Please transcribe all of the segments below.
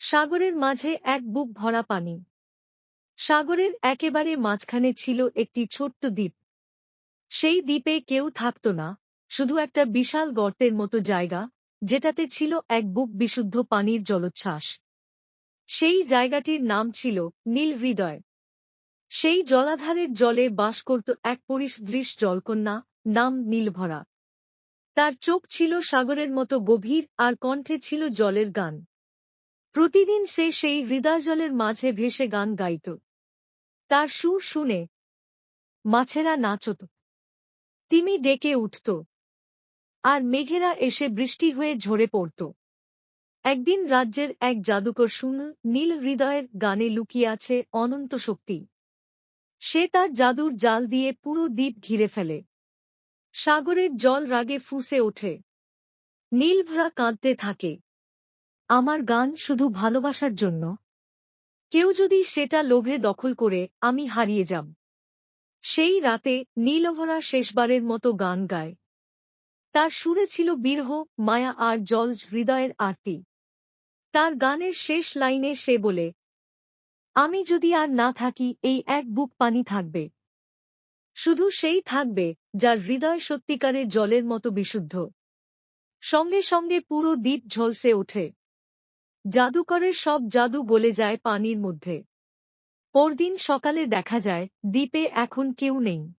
সাগরের মাঝে এক বুক ভরা পানি। সাগরের একেবারে মাঝখানে ছিল একটি ছোট্ট দ্বীপ। সেই দ্বীপে কেউ থাকত না, শুধু একটা বিশাল গর্তের মতো জায়গা, যেটাতে ছিল এক বুক বিশুদ্ধ পানির জলোচ্ছ্বাস। সেই জায়গাটির নাম ছিল নীল হৃদয়। সেই জলাধারের জলে বাস করত এক পরিদৃশ্য জলকন্যা, নাম নীলভরা। তার চোখ ছিল সাগরের মতো গভীর আর কণ্ঠে ছিল জলের গান। প্রতিদিন সে সেই হৃদয়জলের মাঝে ভেসে গান গাইত। তার সুর শুনে মাছেরা নাচত, তিমি ডেকে উঠত, আর মেঘেরা এসে বৃষ্টি হয়ে ঝরে পড়ত। একদিন রাজ্যের এক জাদুকর শুনল নীল হৃদয়ের গানে লুকিয়ে আছে অনন্ত শক্তি। সে তার জাদুর জাল দিয়ে পুরো দ্বীপ ঘিরে ফেলে। সাগরের জল রাগে ফুঁসে ওঠে। নীলভরা কাঁদতে থাকে, আমার গান শুধু ভালোবাসার জন্য। কেউ যদি সেটা লোভে দখল করে, আমি হারিয়ে যাব। সেই রাতে নীলভরা শেষবারের মতো গান গায়। তার সুরে ছিল বিরহ, মায়া আর জল হৃদয়ের আরতি। তার গানের শেষ লাইনে সে বলে, আমি যদি আর না থাকি, এই এক বুক পানি থাকবে। শুধু সেই থাকবে যার হৃদয় সত্যিকারের জলের মতো বিশুদ্ধ। সঙ্গে সঙ্গে পুরো দ্বীপ ঝলসে ওঠে। জাদুকরের সব জাদু গলে যায় পানির মধ্যে। পরদিন সকালে দেখা যায় দ্বীপে এখন কেউ নেই।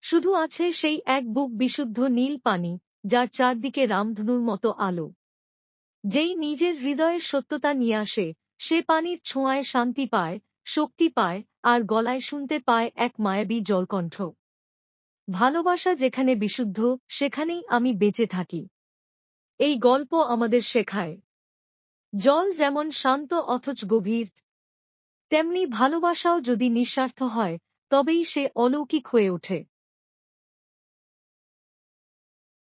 শুধু আছে সেই এক বুক বিশুদ্ধ নীল পানি, যার চারদিকে রামধনুর মতো আলো। যেই নিজের হৃদয়ের সত্যতা নিয়ে আসে, সে পানির ছোঁয়ায় শান্তি পায়, শক্তি পায়, আর গলায় শুনতে পায় এক মায়াবী জলকণ্ঠ। ভালোবাসা যেখানে বিশুদ্ধ, সেখানেই আমি বেঁচে থাকি। এই গল্প আমাদের শেখায়, জল যেমন শান্ত অথচ গভীর, তেমনি ভালোবাসাও যদি নিঃস্বার্থ হয়, তবেই সে অলৌকিক হয়ে ওঠে।